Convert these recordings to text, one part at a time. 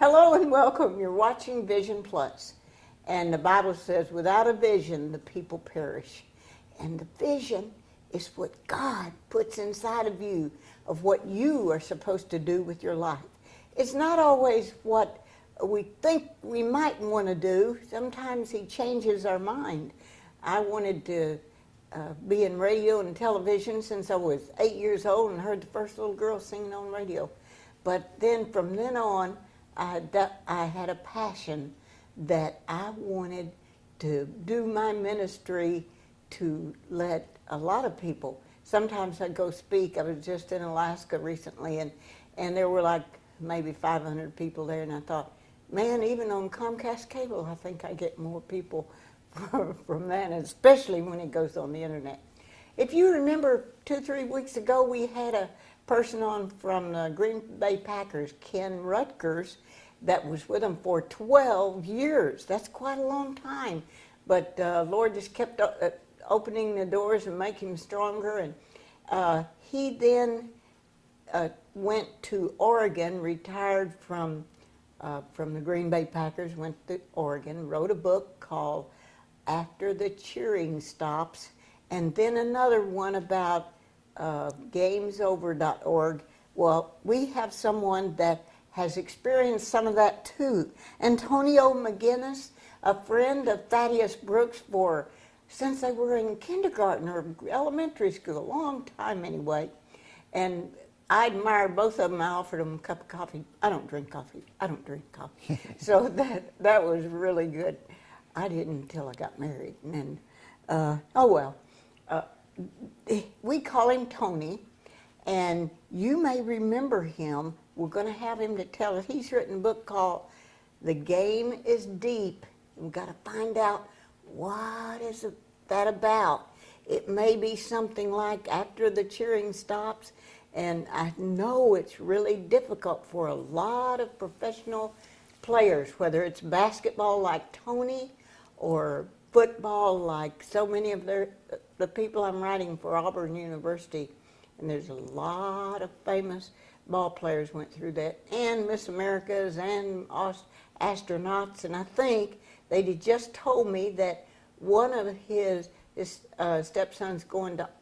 Hello and welcome. You're watching Vision Plus. And the Bible says, without a vision, the people perish. And the vision is what God puts inside of you of what you are supposed to do with your life. It's not always what we think we might want to do. Sometimes He changes our mind. I wanted to be in radio and television since I was 8 years old and heard the first little girl singing on radio. But then from then on, I had a passion that I wanted to do my ministry to let a lot of people. Sometimes I'd go speak. I was just in Alaska recently, and there were like maybe 500 people there, and I thought, man, even on Comcast Cable, I think I get more people from that, especially when it goes on the internet. If you remember 2-3 weeks ago, we had a person on from the Green Bay Packers, Ken Rutgers, that was with them for 12 years. That's quite a long time. But Lord just kept opening the doors and making him stronger. And he then went to Oregon, retired from the Green Bay Packers, went to Oregon, wrote a book called After the Cheering Stops, and then another one about gamesover.org. Well, we have someone that has experienced some of that too. Antonio McGinnis, a friend of Thaddeus Brooks since they were in kindergarten or elementary school, a long time anyway. And I admire both of them. I offered them a cup of coffee. I don't drink coffee. So that was really good. I didn't until I got married. And then, we call him Tony, and you may remember him. We're going to have him to tell us. He's written a book called The Game is Deep. We've got to find out what is that about. It may be something like After the Cheering Stops, and I know it's really difficult for a lot of professional players, whether it's basketball like Tony or football like so many of the people I'm writing for Auburn University, and there's a lot of famous ball players went through that, and Miss Americas and astronauts, and I think they just told me that one of his stepsons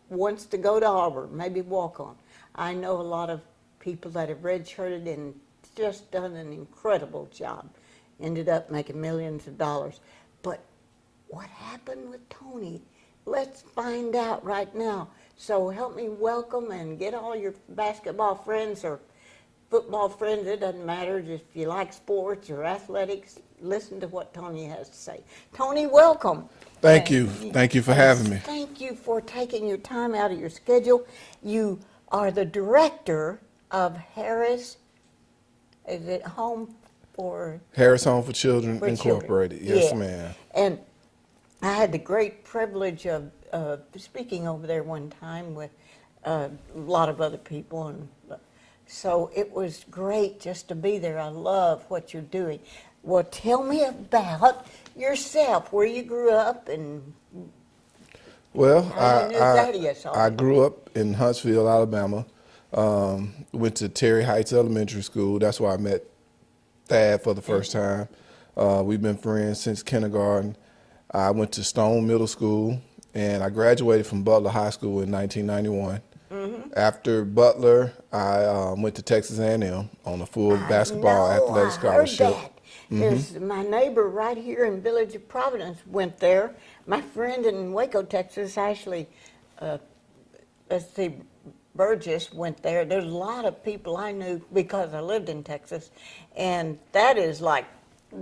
wants to go to Auburn, maybe walk on. I know a lot of people that have redshirted and just done an incredible job, ended up making millions of dollars. But what happened with Tony? Let's find out right now. So help me welcome and get all your basketball friends or football friends. It doesn't matter. Just if you like sports or athletics, listen to what Tony has to say. Tony, welcome. Thank you. Thank you for having me. Thank you for taking your time out of your schedule. You are the director of Harris. Is it Home for? Harris Home for Children Incorporated. Yes, yeah. ma'am. And I had the great privilege of speaking over there one time with a lot of other people, and so it was great just to be there. I love what you're doing. Well, tell me about yourself, where you grew up, and well, how you knew Thaddeus. I grew up in Huntsville, Alabama. Went to Terry Heights Elementary School. That's where I met Thad for the first time. We've been friends since kindergarten. I went to Stone Middle School, and I graduated from Butler High School in 1991. Mm-hmm. After Butler, I went to Texas A&M on a full basketball athletic scholarship. I heard that. There's my neighbor right here in Village of Providence went there. My friend in Waco, Texas, Ashley, Burgess went there. There's a lot of people I knew because I lived in Texas, and that is like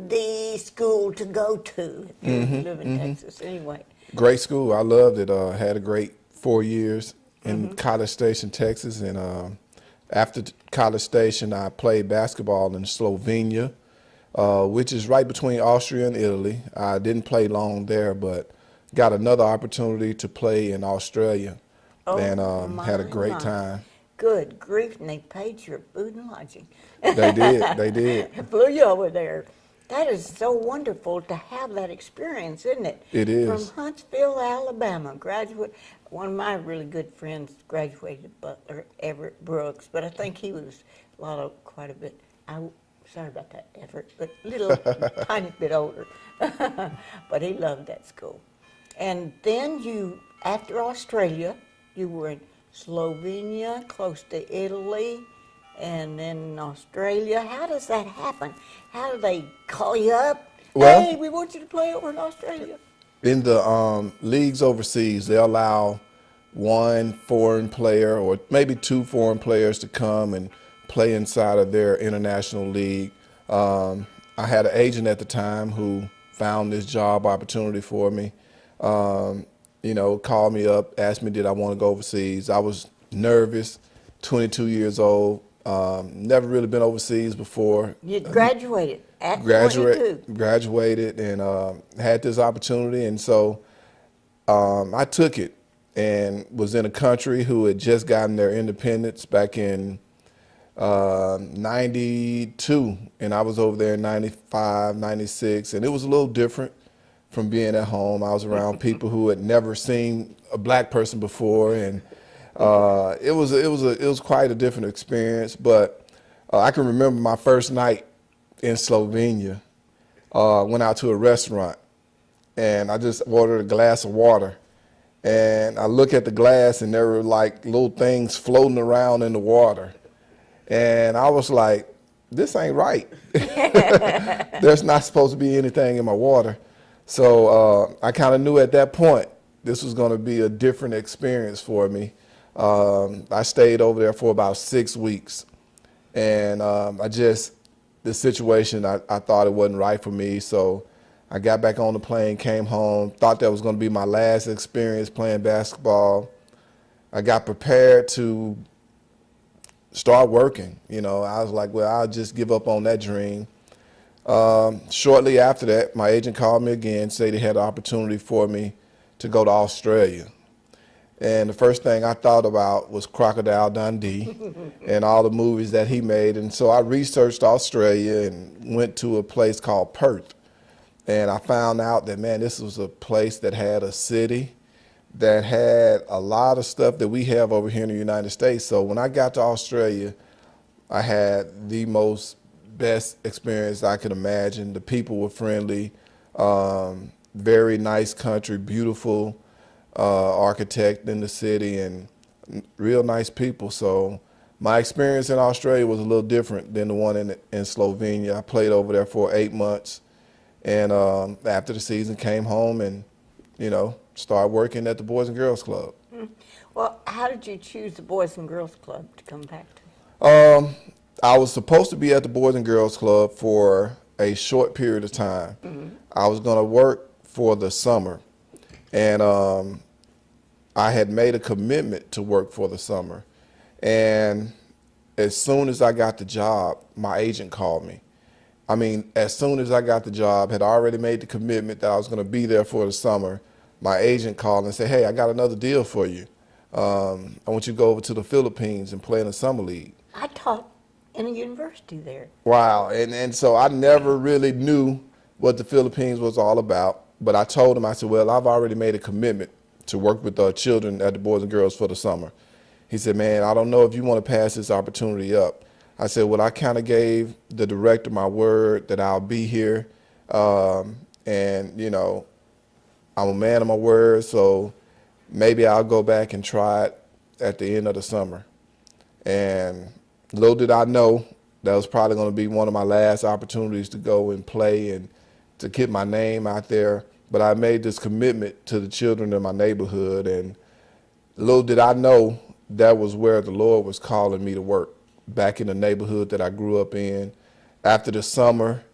the school to go to if you live in Texas. Anyway, great school. I loved it. Had a great 4 years in College Station, Texas, and after College Station, I played basketball in Slovenia, which is right between Austria and Italy. I didn't play long there, but got another opportunity to play in Australia, and had a great time. Good grief, and they paid your food and lodging. They did. They did. Flew you over there. That is so wonderful to have that experience, isn't it? It is. From Huntsville, Alabama, graduate. One of my really good friends graduated at Butler, Everett Brooks, but I think he was quite a bit. Sorry about that, Everett, but little tiny bit older. But he loved that school. And then you, after Australia, you were in Slovenia, close to Italy, and then Australia. How does that happen? How do they call you up? Well, Hey, we want you to play over in Australia. in the leagues overseas, they allow one foreign player or maybe two foreign players to come and play inside of their international league. I had an agent at the time who found this job opportunity for me. Called me up, asked me did I want to go overseas. I was nervous, 22 years old, never really been overseas before. You graduated at 22. Graduated and had this opportunity, and so I took it and was in a country who had just gotten their independence back in 92, and I was over there in 95, 96, and it was a little different from being at home. I was around people who had never seen a black person before, and it was quite a different experience. But I can remember my first night in Slovenia. Went out to a restaurant, and I just ordered a glass of water. And I look at the glass, and there were like little things floating around in the water. And I was like, this ain't right. There's not supposed to be anything in my water. So I kind of knew at that point this was going to be a different experience for me. I stayed over there for about 6 weeks. And the situation, I thought it wasn't right for me. So I got back on the plane, came home, thought that was going to be my last experience playing basketball. I got prepared to start working. I was like, well, I'll just give up on that dream. Shortly after that, my agent called me again, said he had an opportunity for me to go to Australia. And the first thing I thought about was Crocodile Dundee and all the movies that he made. And so I researched Australia and went to a place called Perth. And I found out that, man, this was a place that had a city that had a lot of stuff that we have over here in the United States. So when I got to Australia, I had the best experience I could imagine. The people were friendly, very nice country, beautiful architect in the city, and real nice people. So my experience in Australia was a little different than the one in Slovenia. I played over there for 8 months. And after the season, came home and, started working at the Boys and Girls Club. Well, how did you choose the Boys and Girls Club to come back to? I was supposed to be at the Boys and Girls Club for a short period of time. Mm-hmm. I was going to work for the summer. And I had made a commitment to work for the summer. And as soon as I got the job, my agent called me. I mean, as soon as I got the job, had already made the commitment that I was going to be there for the summer, my agent called and said, hey, I got another deal for you. I want you to go over to the Philippines and play in a summer league. I taught in a university there. Wow. And so I never really knew what the Philippines was all about. But I told him, I said, well, I've already made a commitment to work with children at the Boys and Girls for the summer. He said, man, I don't know if you want to pass this opportunity up. I said, well, I kind of gave the director my word that I'll be here. And, I'm a man of my word, so maybe I'll go back and try it at the end of the summer. And little did I know that was probably going to be one of my last opportunities to go and play and to get my name out there. But I made this commitment to the children in my neighborhood, and little did I know that was where the Lord was calling me to work, back in the neighborhood that I grew up in. After the summer,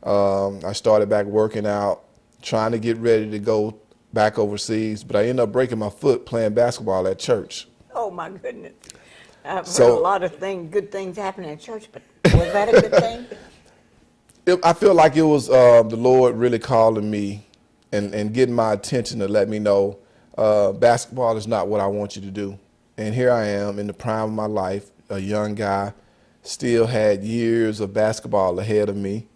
I started back working out, trying to get ready to go back overseas, but I ended up breaking my foot playing basketball at church. Oh, my goodness. I've heard a lot of good things happening at church, but was that a good thing? I feel like it was the Lord really calling me and getting my attention to let me know basketball is not what I want you to do. And here I am in the prime of my life, a young guy, still had years of basketball ahead of me.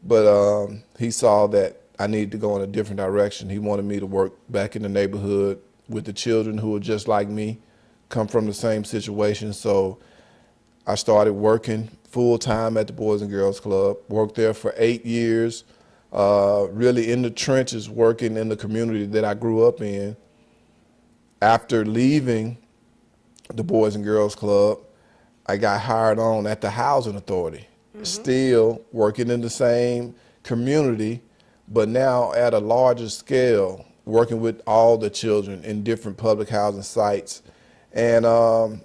But he saw that I needed to go in a different direction. He wanted me to work back in the neighborhood with the children who are just like me, come from the same situation. So I started working full time at the Boys and Girls Club, worked there for 8 years, really in the trenches, working in the community that I grew up in. After leaving the Boys and Girls Club, I got hired on at the Housing Authority, still working in the same community, but now at a larger scale, working with all the children in different public housing sites. And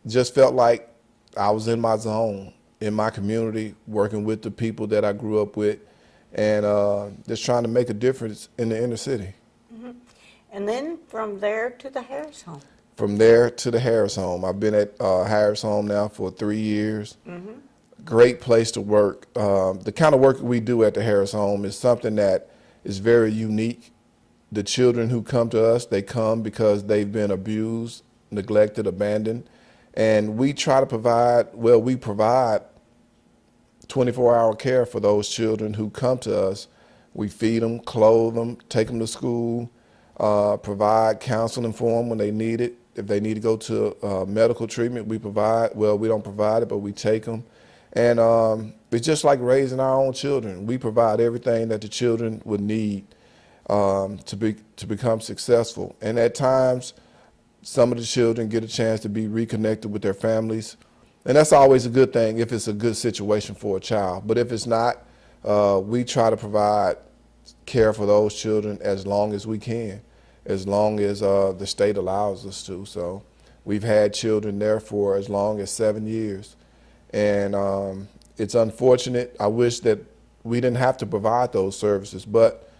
just felt like I was in my zone, in my community, working with the people that I grew up with, and just trying to make a difference in the inner city. And then from there to the Harris home. From there to the Harris home. I've been at Harris home now for 3 years. Great place to work. The kind of work we do at the Harris home is something that is very unique. The children who come to us, they come because they've been abused, neglected, abandoned. And we try to provide, well, we provide 24-hour care for those children who come to us. We feed them, clothe them, take them to school, provide counseling for them when they need it. If they need to go to medical treatment, we provide. Well, we don't provide it, but we take them. And it's just like raising our own children. We provide everything that the children would need to become successful. And at times, some of the children get a chance to be reconnected with their families. And that's always a good thing if it's a good situation for a child. But if it's not, we try to provide care for those children as long as we can, as long as the state allows us to. So we've had children there for as long as 7 years. And it's unfortunate. I wish that we didn't have to provide those services, but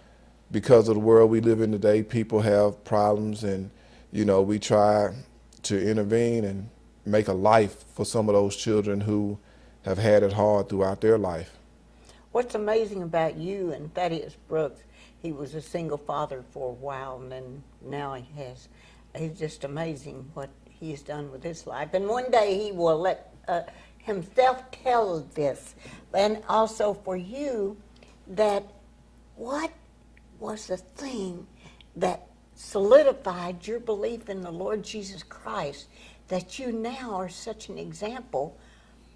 because of the world we live in today, people have problems, and we try to intervene and make a life for some of those children who have had it hard throughout their life. What's amazing about you and Thaddeus Brooks, he was a single father for a while, and then now he's just amazing what he's done with his life. And one day he will let himself tell this. And also for you, that what was the thing that solidified your belief in the Lord Jesus Christ, that you now are such an example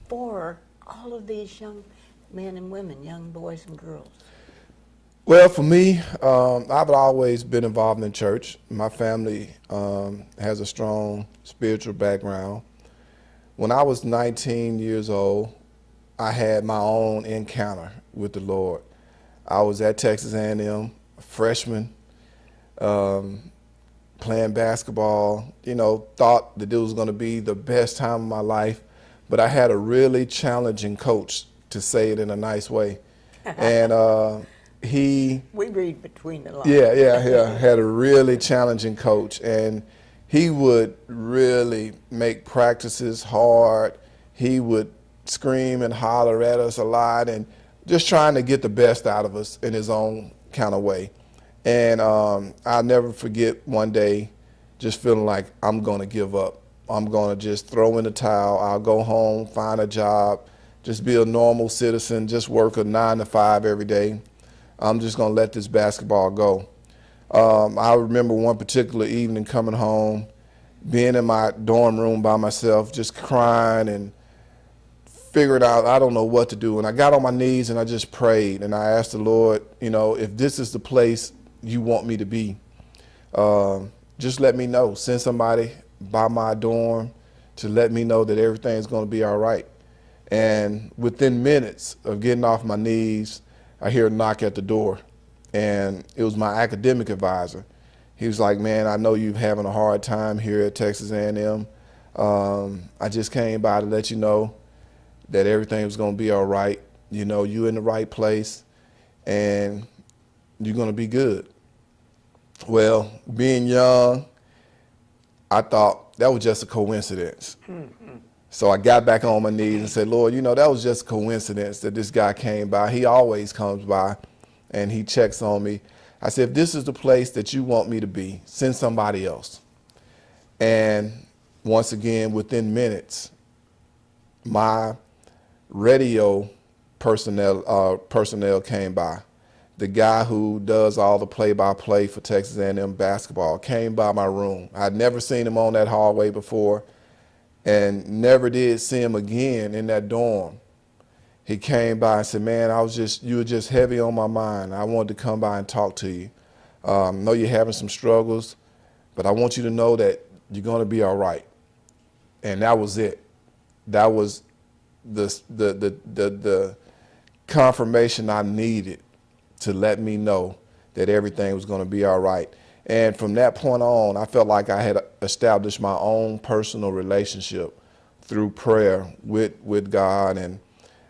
for all of these young men and women, young boys and girls? Well, for me, I've always been involved in church. My family has a strong spiritual background. When I was 19 years old, I had my own encounter with the Lord. I was at Texas A&M, a freshman, playing basketball, thought that it was going to be the best time of my life, but I had a really challenging coach, to say it in a nice way. And we read between the lines. Yeah. Had a really challenging coach, and he would really make practices hard. He would scream and holler at us a lot, and just trying to get the best out of us in his own kind of way. And I'll never forget one day just feeling like I'm going to give up. I'm going to just throw in the towel. I'll go home, find a job, just be a normal citizen, just work a 9 to 5 every day. I'm just going to let this basketball go. I remember one particular evening coming home, being in my dorm room by myself, just crying and figuring out I don't know what to do. And I got on my knees and I just prayed, and I asked the Lord, if this is the place you want me to be, just let me know. Send somebody by my dorm to let me know that everything's going to be all right. And within minutes of getting off my knees, I hear a knock at the door, and it was my academic advisor. He was like, "Man, I know you're having a hard time here at Texas A&M. I just came by to let you know that everything was going to be all right. You're in the right place, and you're going to be good." Well, being young, I thought that was just a coincidence. So I got back on my knees and said, "Lord, that was just a coincidence that this guy came by. He always comes by and he checks on me." I said, "If this is the place that you want me to be, send somebody else." And once again, within minutes, my radio personnel came by. The guy who does all the play-by-play for Texas A&M basketball came by my room. I'd never seen him on that hallway before. and never did see him again in that dorm. He came by and said, man, you were just heavy on my mind. I wanted to come by and talk to you. I know you're having some struggles, but I want you to know that you're going to be all right. And that was it. That was the confirmation I needed to let me know that everything was going to be all right. And from that point on, I felt like I had established my own personal relationship through prayer with God. And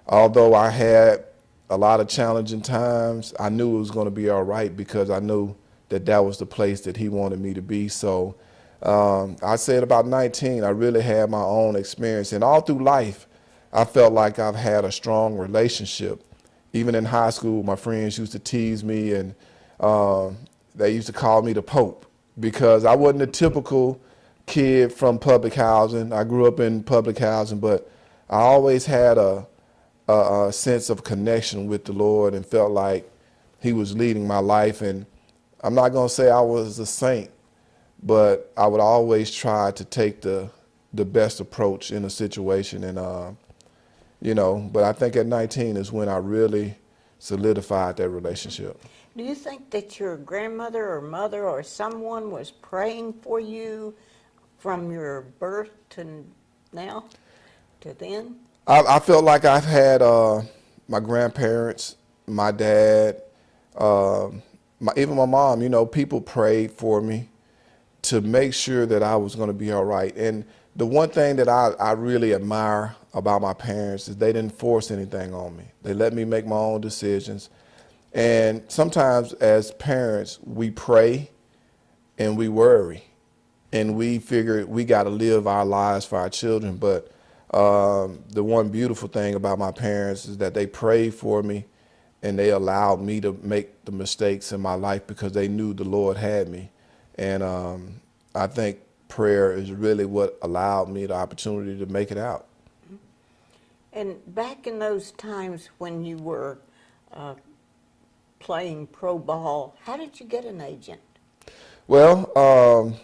although I had a lot of challenging times, I knew it was going to be all right because I knew that that was the place that he wanted me to be. So I said about 19, I really had my own experience. And all through life, I felt like I've had a strong relationship. Even in high school, my friends used to tease me, and they used to call me the Pope because I wasn't a typical kid from public housing. I grew up in public housing, but I always had a sense of connection with the Lord and felt like he was leading my life. And I'm not going to say I was a saint, but I would always try to take the best approach in a situation. And, but I think at 19 is when I really solidified that relationship. Do you think that your grandmother or mother or someone was praying for you from your birth to now, to then? I felt like I've had my grandparents, my dad, even my mom, people prayed for me to make sure that I was going to be all right. And the one thing that I really admire about my parents is they didn't force anything on me. They let me make my own decisions. And sometimes as parents, we pray and we worry and we figure we got to live our lives for our children. But the one beautiful thing about my parents is that they prayed for me and they allowed me to make the mistakes in my life because they knew the Lord had me. And I think prayer is really what allowed me the opportunity to make it out. And back in those times when you were playing pro ball, how did you get an agent? Well,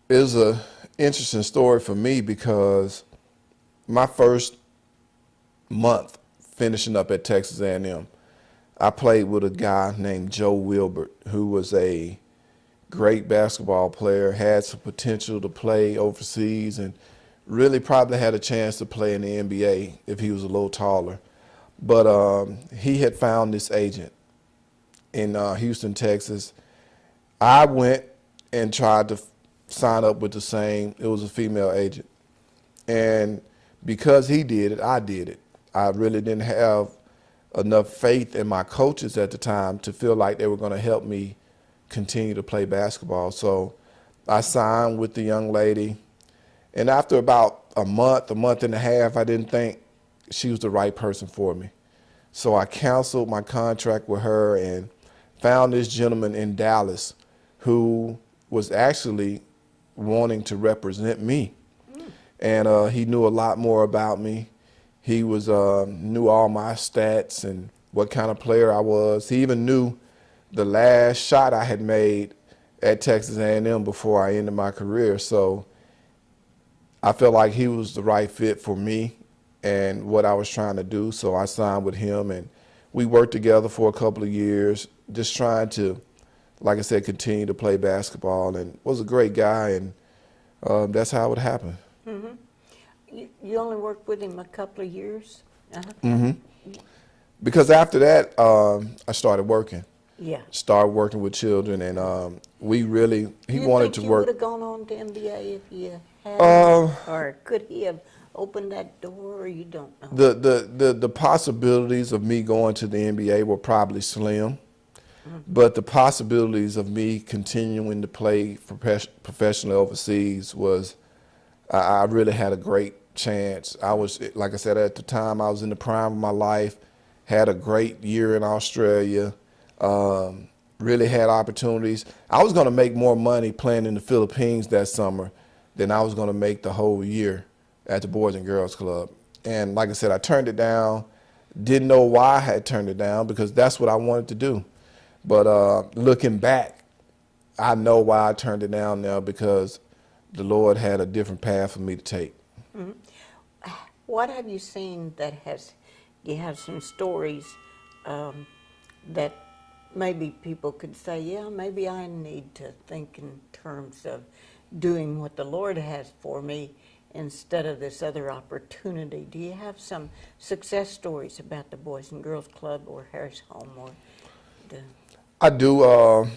it was an interesting story for me because my first month finishing up at Texas A&M, I played with a guy named Joe Wilbert, who was a great basketball player, had some potential to play overseas, and really probably had a chance to play in the NBA if he was a little taller. But he had found this agent in Houston, Texas. I went and tried to sign up with it was a female agent. And because he did it, I did it. I really didn't have enough faith in my coaches at the time to feel like they were going to help me continue to play basketball. So I signed with the young lady. And after about a month and a half, I didn't think she was the right person for me. So I canceled my contract with her and found this gentleman in Dallas who was actually wanting to represent me. And he knew a lot more about me. He was knew all my stats and what kind of player I was. He even knew the last shot I had made at Texas A&M before I ended my career. So I felt like he was the right fit for me and what I was trying to do. So I signed with him, and we worked together for a couple of years, just trying to, like I said, continue to play basketball, and was a great guy, and that's how it happened. Mm-hmm. You only worked with him a couple of years? Uh-huh. Mm-hmm. Because after that, I started working. Yeah. Started working with children, and he wanted to work. You would have gone on to NBA if you had, or could he have opened that door, or you don't know? The possibilities of me going to the NBA were probably slim, but the possibilities of me continuing to play professionally overseas was, I really had a great chance. I was, like I said, at the time I was in the prime of my life, had a great year in Australia. Really had opportunities. I was going to make more money playing in the Philippines that summer than I was going to make the whole year at the Boys and Girls Club. And like I said, I turned it down. Didn't know why I had turned it down because that's what I wanted to do. But looking back, I know why I turned it down now because the Lord had a different path for me to take. What have you seen that you have some stories that maybe people could say, yeah, maybe I need to think in terms of doing what the Lord has for me instead of this other opportunity? Do you have some success stories about the Boys and Girls Club or Harris Home or the... I do.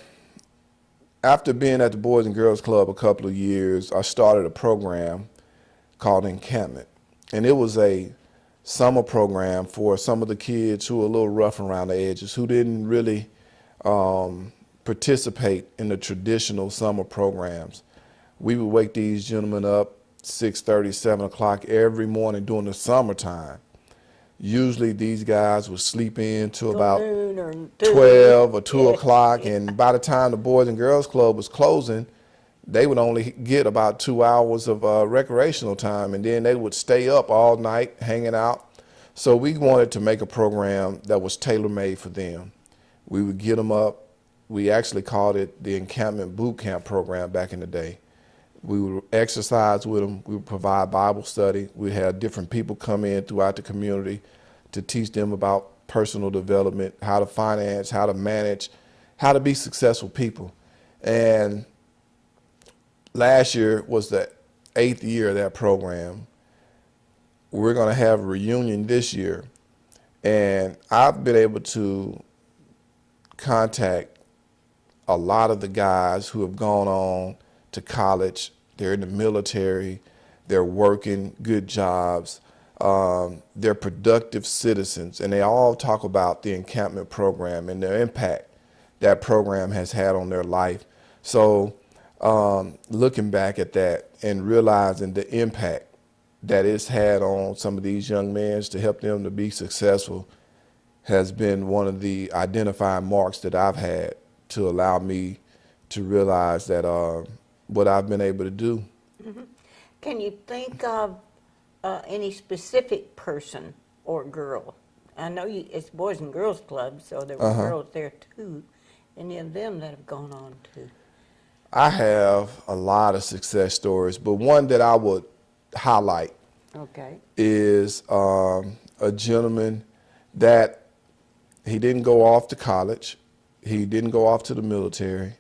After being at the Boys and Girls Club a couple of years, I started a program called Encampment. And it was a summer program for some of the kids who were a little rough around the edges, who didn't really participate in the traditional summer programs. We would wake these gentlemen up 6:30, 7 o'clock every morning during the summertime. Usually these guys would sleep in till about 12 or 2 o'clock, and by the time the Boys and Girls Club was closing, they would only get about 2 hours of recreational time, and then they would stay up all night hanging out. So we wanted to make a program that was tailor-made for them. We would get them up. We actually called it the Encampment Boot Camp program back in the day. We would exercise with them. We would provide Bible study. We had different people come in throughout the community to teach them about personal development, how to finance, how to manage, how to be successful people. And last year was the 8th year of that program. We're going to have a reunion this year. And I've been able to contact a lot of the guys who have gone on to college. They're in the military. They're working good jobs. They're productive citizens. And they all talk about the encampment program and the impact that program has had on their life. So looking back at that and realizing the impact that it's had on some of these young men to help them to be successful has been one of the identifying marks that I've had to allow me to realize that what I've been able to do. Mm-hmm. Can you think of any specific person or girl? I know it's Boys and Girls Club, so there were girls there too. Any of them that have gone on to? I have a lot of success stories, but one that I would highlight is a gentleman that he didn't go off to college. He didn't go off to the military,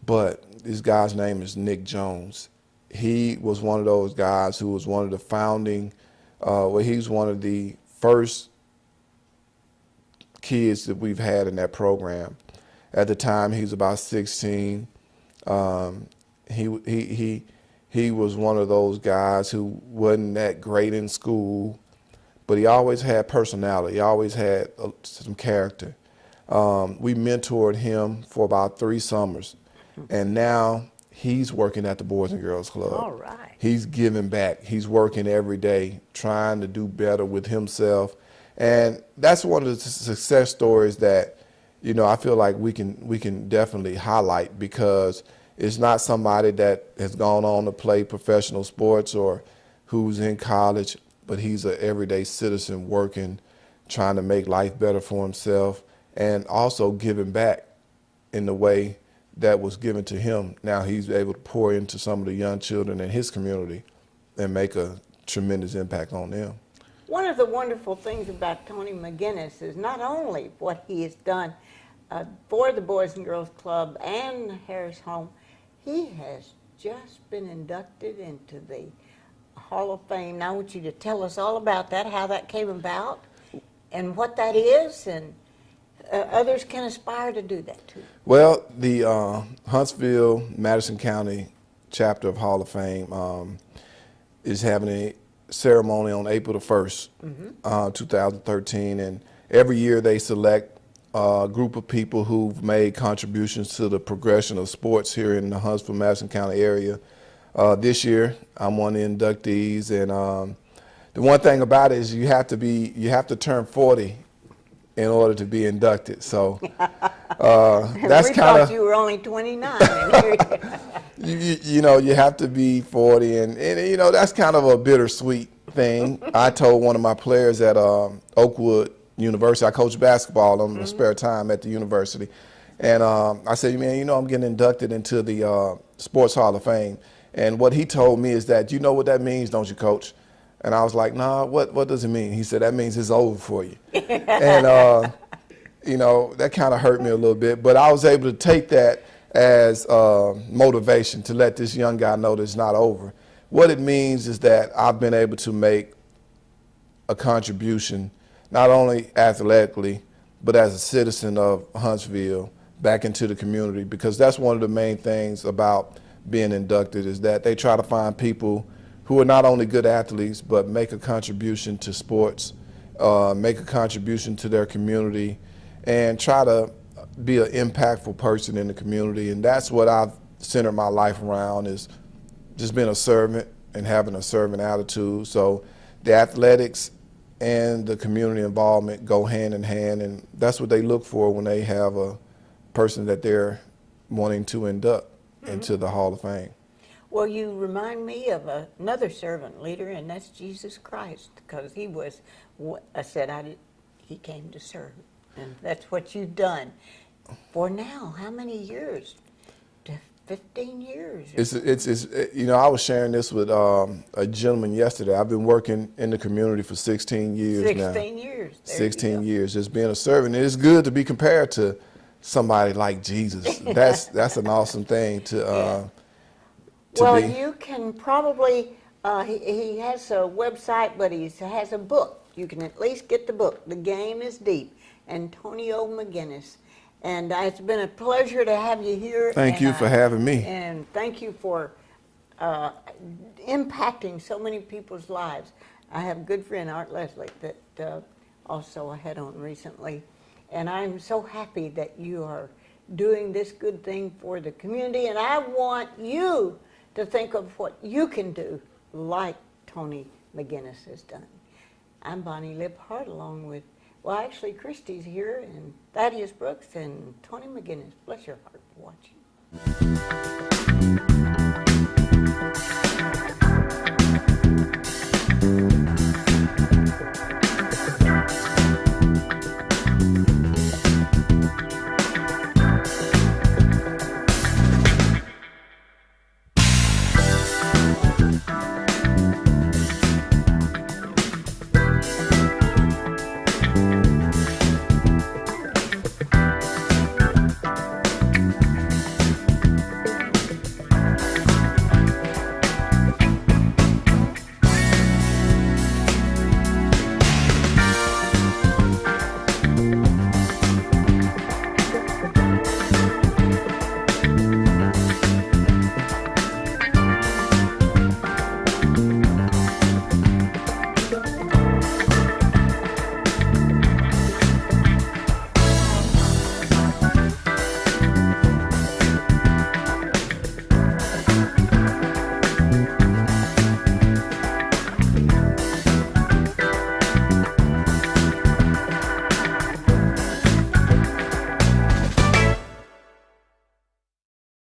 but this guy's name is Nick Jones. He was one of those guys who was one of the founding, he was one of the first kids that we've had in that program. At the time, he was about 16. He was one of those guys who wasn't that great in school, but he always had personality. He always had some character. We mentored him for about 3 summers, and now he's working at the Boys and Girls Club. All right. He's giving back. He's working every day, trying to do better with himself. And that's one of the success stories that, you know, I feel like we can definitely highlight, because it's not somebody that has gone on to play professional sports or who's in college, but he's an everyday citizen working, trying to make life better for himself, and also giving back in the way that was given to him. Now he's able to pour into some of the young children in his community and make a tremendous impact on them. One of the wonderful things about Tony McGinnis is not only what he has done for the Boys and Girls Club and Harris Home, he has just been inducted into the Hall of Fame. Now I want you to tell us all about that, how that came about, and what that is, and others can aspire to do that too. Well, the Huntsville, Madison County chapter of Hall of Fame is having a ceremony on April the 1st, 2013, and every year they select a group of people who've made contributions to the progression of sports here in the Huntsville, Madison County area. This year, I'm one of the inductees, and the one thing about it is you have to turn 40 in order to be inducted. So that's kind of. You were only 29. You know, you have to be 40, and you know, that's kind of a bittersweet thing. I told one of my players at Oakwood University, I coach basketball on the spare time at the university, and I said, man, you know, I'm getting inducted into the Sports Hall of Fame. And what he told me is that, you know what that means, don't you, Coach? And I was like, nah, what does it mean? He said, that means it's over for you. And, you know, that kind of hurt me a little bit. But I was able to take that as motivation to let this young guy know that it's not over. What it means is that I've been able to make a contribution, not only athletically, but as a citizen of Huntsville back into the community, because that's one of the main things about being inducted is that they try to find people who are not only good athletes, but make a contribution to sports, make a contribution to their community, and try to be an impactful person in the community. And that's what I've centered my life around, is just being a servant and having a servant attitude. So the athletics and the community involvement go hand in hand, and that's what they look for when they have a person that they're wanting to induct into the Hall of Fame. Well, you remind me of another servant leader, and that's Jesus Christ, because he was, he came to serve, and that's what you've done. For now, how many years? 15 years. It's you know, I was sharing this with a gentleman yesterday. I've been working in the community for 16 years now. 16 years. There 16 years, just being a servant. And it's good to be compared to somebody like Jesus. That's an awesome thing to well, be. you can probably, he has a website, but he has a book. You can at least get the book. The Game is Deep, Antonio McGinnis. And it's been a pleasure to have you here. Thank you for having me. And thank you for impacting so many people's lives. I have a good friend, Art Leslie, that also I had on recently. And I'm so happy that you are doing this good thing for the community. And I want you to think of what you can do like Tony McGinnis has done. I'm Bonnie Liphart, along with, well, actually, Christy's here, and Thaddeus Brooks, and Tony McGinnis. Bless your heart for watching.